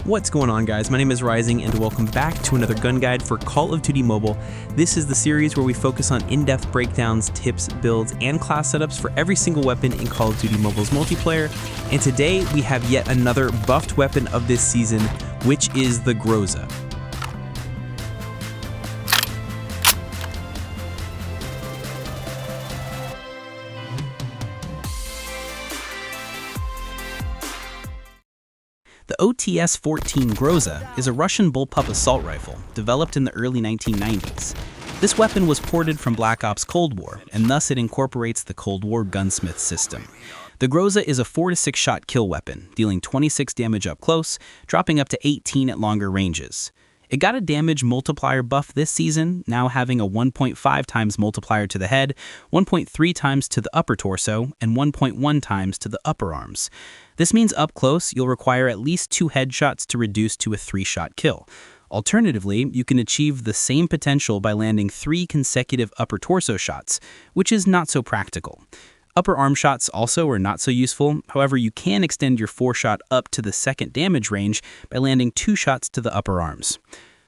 What's going on, guys? My name is Rising, and welcome back to another gun guide for Call of Duty Mobile. This is the series where we focus on in-depth breakdowns, tips, builds, and class setups for every single weapon in Call of Duty Mobile's multiplayer. And today we have yet another buffed weapon of this season, which is the Groza. The OTS-14 Groza is a Russian bullpup assault rifle developed in the early 1990s. This weapon was ported from Black Ops Cold War, and thus it incorporates the Cold War gunsmith system. The Groza is a 4 to 6 shot kill weapon, dealing 26 damage up close, dropping up to 18 at longer ranges. It got a damage multiplier buff this season, now having a 1.5 times multiplier to the head, 1.3 times to the upper torso, and 1.1 times to the upper arms. This means up close, you'll require at least 2 headshots to reduce to a 3-shot kill. Alternatively, you can achieve the same potential by landing 3 consecutive upper torso shots, which is not so practical. Upper arm shots also are not so useful, however you can extend your 4-shot up to the second damage range by landing 2 shots to the upper arms.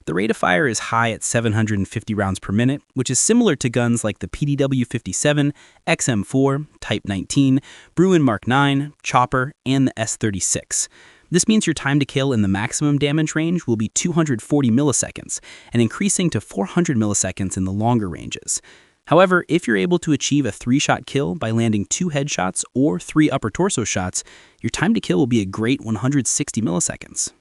The rate of fire is high at 750 rounds per minute, which is similar to guns like the PDW-57, XM4, Type 19, Bruin Mark 9, Chopper, and the S-36. This means your time to kill in the maximum damage range will be 240 milliseconds, and increasing to 400 milliseconds in the longer ranges. However, if you're able to achieve a 3-shot kill by landing 2 headshots or 3 upper torso shots, your time to kill will be a great 160 milliseconds.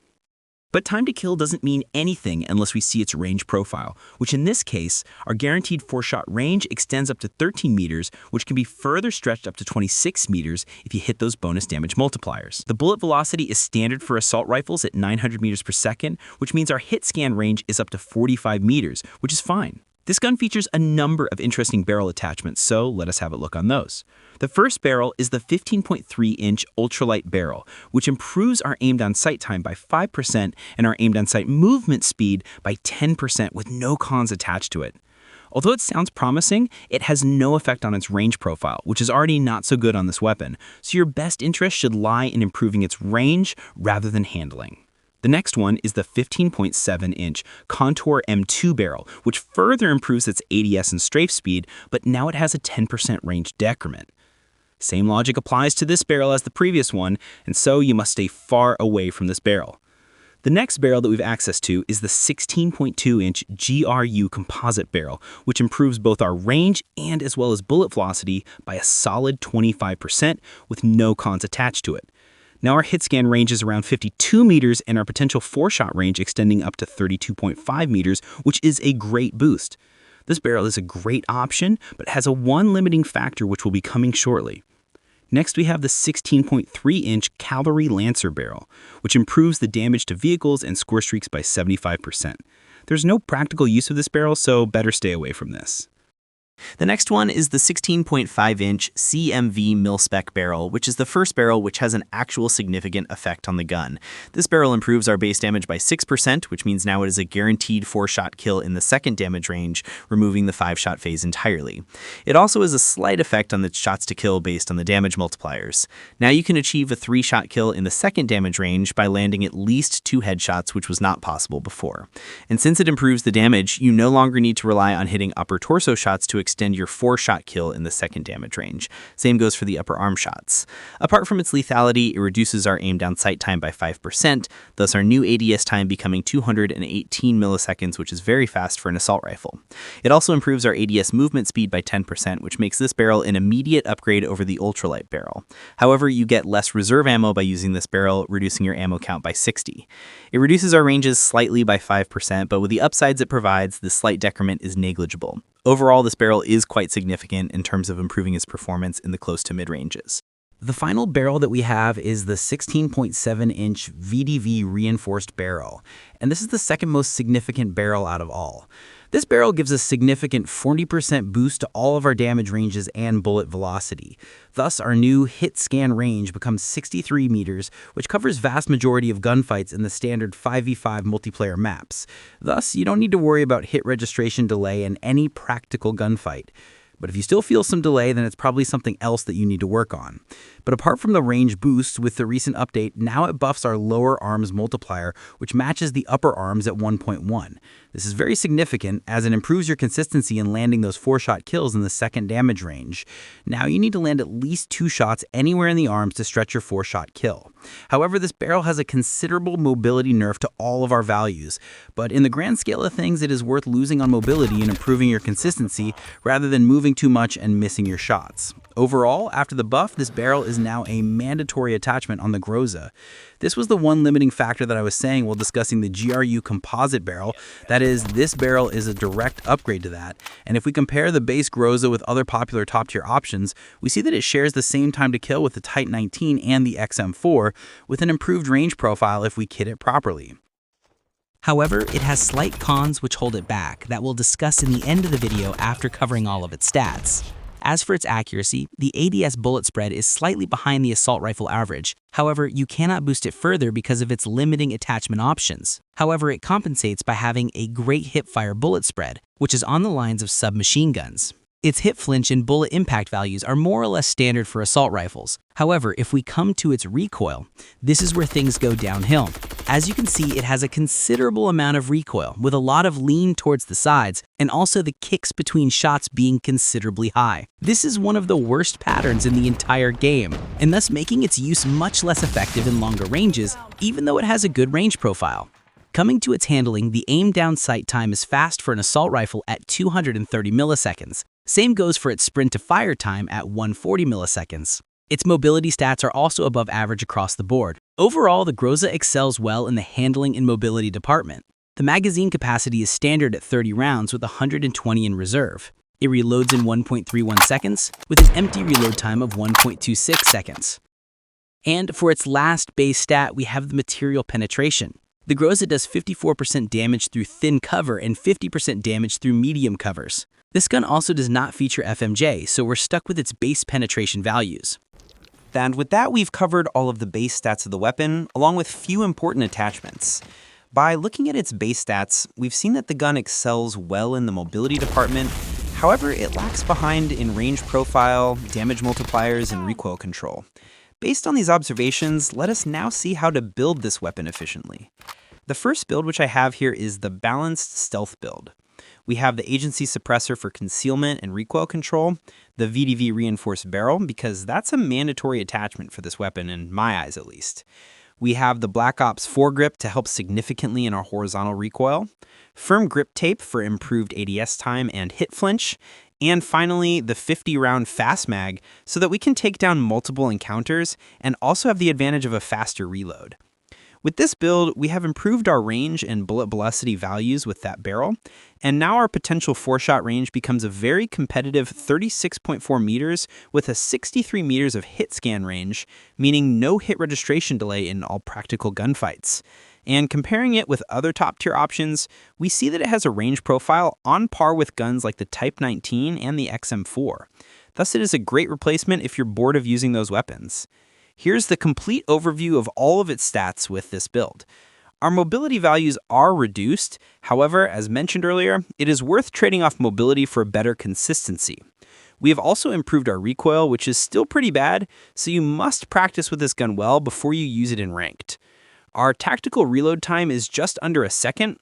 But time to kill doesn't mean anything unless we see its range profile, which in this case, our guaranteed 4-shot range extends up to 13 meters, which can be further stretched up to 26 meters if you hit those bonus damage multipliers. The bullet velocity is standard for assault rifles at 900 meters per second, which means our hit scan range is up to 45 meters, which is fine. This gun features a number of interesting barrel attachments, so let us have a look on those. The first barrel is the 15.3-inch ultralight barrel, which improves our aimed-on sight time by 5% and our aimed-on sight movement speed by 10% with no cons attached to it. Although it sounds promising, it has no effect on its range profile, which is already not so good on this weapon, so your best interest should lie in improving its range rather than handling. The next one is the 15.7-inch Contour M2 barrel, which further improves its ADS and strafe speed, but now it has a 10% range decrement. Same logic applies to this barrel as the previous one, and so you must stay far away from this barrel. The next barrel that we've access to is the 16.2-inch GRU composite barrel, which improves both our range and as well as bullet velocity by a solid 25% with no cons attached to it. Now our hit scan range is around 52 meters and our potential 4-shot range extending up to 32.5 meters, which is a great boost. This barrel is a great option, but has a one limiting factor which will be coming shortly. Next we have the 16.3-inch Cavalry Lancer barrel, which improves the damage to vehicles and score streaks by 75%. There's no practical use of this barrel, so better stay away from this. The next one is the 16.5-inch CMV mil-spec barrel, which is the first barrel which has an actual significant effect on the gun. This barrel improves our base damage by 6%, which means now it is a guaranteed 4-shot kill in the second damage range, removing the 5-shot phase entirely. It also has a slight effect on the shots to kill based on the damage multipliers. Now you can achieve a 3-shot kill in the second damage range by landing at least 2 headshots, which was not possible before. And since it improves the damage, you no longer need to rely on hitting upper torso shots to extend your 4-shot kill in the second damage range. Same goes for the upper arm shots. Apart from its lethality, it reduces our aim-down sight time by 5%, thus our new ADS time becoming 218 milliseconds, which is very fast for an assault rifle. It also improves our ADS movement speed by 10%, which makes this barrel an immediate upgrade over the ultralight barrel. However, you get less reserve ammo by using this barrel, reducing your ammo count by 60. It reduces our ranges slightly by 5%, but with the upsides it provides, the slight decrement is negligible. Overall, this barrel is quite significant in terms of improving its performance in the close to mid-ranges. The final barrel that we have is the 16.7-inch VDV reinforced barrel, and this is the second most significant barrel out of all. This barrel gives a significant 40% boost to all of our damage ranges and bullet velocity. Thus, our new hit scan range becomes 63 meters, which covers vast majority of gunfights in the standard 5v5 multiplayer maps. Thus, you don't need to worry about hit registration delay in any practical gunfight. But if you still feel some delay, then it's probably something else that you need to work on. But apart from the range boost, with the recent update, now it buffs our lower arms multiplier, which matches the upper arms at 1.1. This is very significant as it improves your consistency in landing those 4-shot kills in the second damage range. Now you need to land at least 2 shots anywhere in the arms to stretch your 4-shot kill. However, this barrel has a considerable mobility nerf to all of our values, but in the grand scale of things, it is worth losing on mobility and improving your consistency rather than moving too much and missing your shots. Overall, after the buff, this barrel is now a mandatory attachment on the Groza. This was the one limiting factor that I was saying while discussing the GRU composite barrel. That is, this barrel is a direct upgrade to that. And if we compare the base Groza with other popular top-tier options, we see that it shares the same time to kill with the Type 19 and the XM4, with an improved range profile if we kit it properly. However, it has slight cons which hold it back that we'll discuss in the end of the video after covering all of its stats. As for its accuracy, the ADS bullet spread is slightly behind the assault rifle average. However, you cannot boost it further because of its limiting attachment options. However, it compensates by having a great hipfire bullet spread, which is on the lines of submachine guns. Its hip flinch and bullet impact values are more or less standard for assault rifles. However, if we come to its recoil, this is where things go downhill. As you can see, it has a considerable amount of recoil, with a lot of lean towards the sides, and also the kicks between shots being considerably high. This is one of the worst patterns in the entire game, and thus making its use much less effective in longer ranges, even though it has a good range profile. Coming to its handling, the aim down sight time is fast for an assault rifle at 230 milliseconds. Same goes for its sprint to fire time at 140 milliseconds. Its mobility stats are also above average across the board. Overall, the Groza excels well in the handling and mobility department. The magazine capacity is standard at 30 rounds with 120 in reserve. It reloads in 1.31 seconds with an empty reload time of 1.26 seconds. And for its last base stat, we have the material penetration. The Groza does 54% damage through thin cover and 50% damage through medium covers. This gun also does not feature FMJ, so we're stuck with its base penetration values. And with that, we've covered all of the base stats of the weapon, along with few important attachments. By looking at its base stats, we've seen that the gun excels well in the mobility department. However, it lacks behind in range profile, damage multipliers, and recoil control. Based on these observations, let us now see how to build this weapon efficiently. The first build which I have here is the balanced stealth build. We have the agency suppressor for concealment and recoil control, the VDV reinforced barrel, because that's a mandatory attachment for this weapon, in my eyes at least. We have the Black Ops foregrip to help significantly in our horizontal recoil, firm grip tape for improved ADS time and hit flinch, and finally the 50-round fast mag so that we can take down multiple encounters and also have the advantage of a faster reload. With this build, we have improved our range and bullet velocity values with that barrel, and now our potential 4-shot range becomes a very competitive 36.4 meters with a 63 meters of hit scan range, meaning no hit registration delay in all practical gunfights. And comparing it with other top-tier options, we see that it has a range profile on par with guns like the Type 19 and the XM4. Thus, it is a great replacement if you're bored of using those weapons. Here's the complete overview of all of its stats with this build. Our mobility values are reduced. However, as mentioned earlier, it is worth trading off mobility for better consistency. We have also improved our recoil, which is still pretty bad, so you must practice with this gun well before you use it in ranked. Our tactical reload time is just under a second,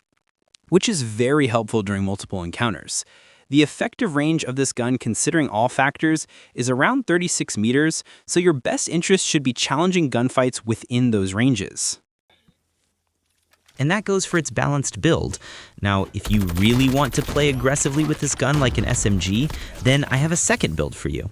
which is very helpful during multiple encounters. The effective range of this gun, considering all factors, is around 36 meters, so your best interest should be challenging gunfights within those ranges. And that goes for its balanced build. Now, if you really want to play aggressively with this gun like an SMG, then I have a second build for you.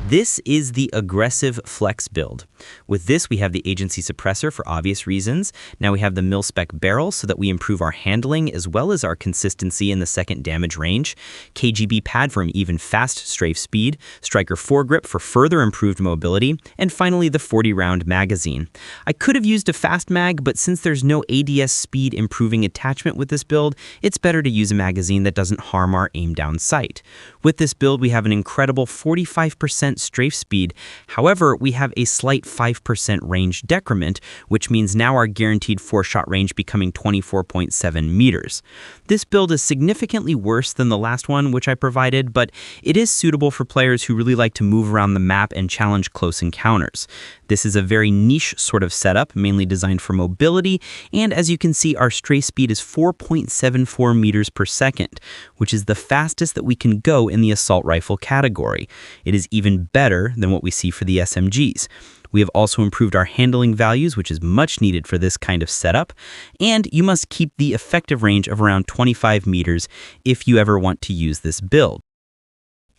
This is the aggressive flex build. With this, we have the agency suppressor for obvious reasons. Now we have the mil-spec barrel so that we improve our handling as well as our consistency in the second damage range, KGB pad for an even fast strafe speed, striker foregrip for further improved mobility, and finally the 40-round magazine. I could have used a fast mag, but since there's no ADS speed improving attachment with this build, it's better to use a magazine that doesn't harm our aim-down sight. With this build, we have an incredible 45% strafe speed. However, we have a slight 5% range decrement, which means now our guaranteed 4-shot range becoming 24.7 meters. This build is significantly worse than the last one, which I provided, but it is suitable for players who really like to move around the map and challenge close encounters. This is a very niche sort of setup, mainly designed for mobility, and as you can see, our strafe speed is 4.74 meters per second, which is the fastest that we can go in the assault rifle category. It is even better than what we see for the SMGs. We have also improved our handling values, which is much needed for this kind of setup, and you must keep the effective range of around 25 meters if you ever want to use this build.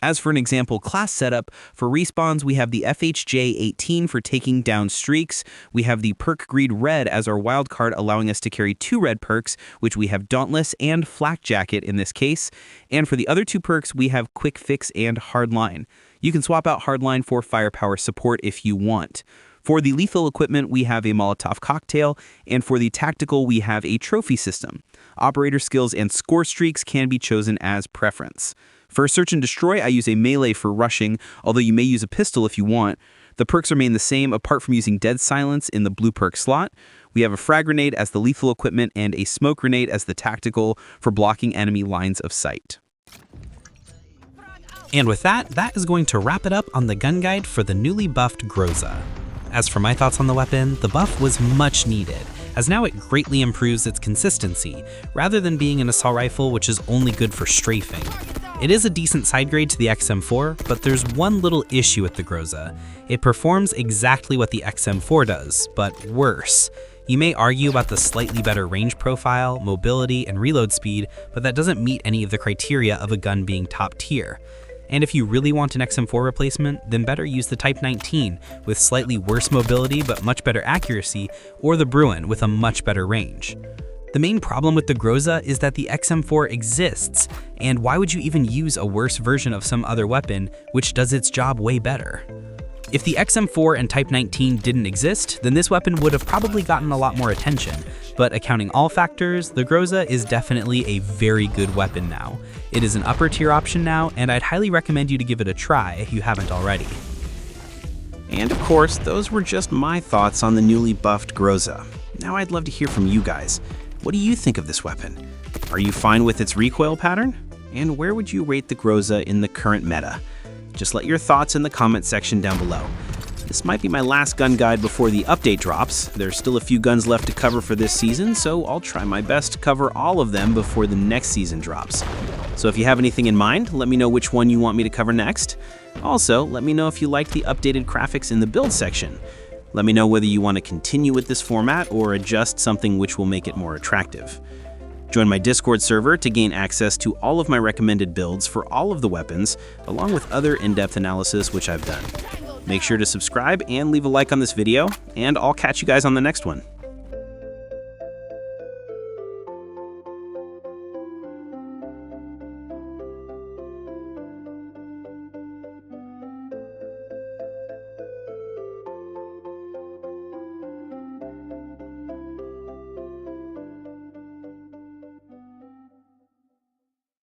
As for an example class setup, for respawns we have the FHJ-18 for taking down streaks, we have the perk Greed Red as our wildcard allowing us to carry 2 red perks, which we have Dauntless and Flak Jacket in this case, and for the other 2 perks we have Quick Fix and Hardline. You can swap out Hardline for firepower support if you want. For the lethal equipment, we have a Molotov cocktail, and for the tactical, we have a trophy system. Operator skills and score streaks can be chosen as preference. For search and destroy, I use a melee for rushing, although you may use a pistol if you want. The perks remain the same apart from using dead silence in the blue perk slot. We have a frag grenade as the lethal equipment and a smoke grenade as the tactical for blocking enemy lines of sight. And with that is going to wrap it up on the gun guide for the newly buffed Groza. As for my thoughts on the weapon, the buff was much needed, as now it greatly improves its consistency, rather than being an assault rifle which is only good for strafing. It is a decent side grade to the XM4, but there's one little issue with the Groza. It performs exactly what the XM4 does, but worse. You may argue about the slightly better range profile, mobility, and reload speed, but that doesn't meet any of the criteria of a gun being top tier. And if you really want an XM4 replacement, then better use the Type 19 with slightly worse mobility but much better accuracy, or the Bruin with a much better range. The main problem with the Groza is that the XM4 exists, and why would you even use a worse version of some other weapon which does its job way better? If the XM4 and Type 19 didn't exist, then this weapon would have probably gotten a lot more attention, but accounting all factors, the Groza is definitely a very good weapon now. It is an upper tier option now, and I'd highly recommend you to give it a try if you haven't already. And of course, those were just my thoughts on the newly buffed Groza. Now I'd love to hear from you guys. What do you think of this weapon? Are you fine with its recoil pattern? And where would you rate the Groza in the current meta? Just let your thoughts in the comment section down below. This might be my last gun guide before the update drops. There's still a few guns left to cover for this season, so I'll try my best to cover all of them before the next season drops. So if you have anything in mind, let me know which one you want me to cover next. Also, let me know if you like the updated graphics in the build section. Let me know whether you want to continue with this format or adjust something which will make it more attractive. Join my Discord server to gain access to all of my recommended builds for all of the weapons, along with other in-depth analysis which I've done. Make sure to subscribe and leave a like on this video, and I'll catch you guys on the next one.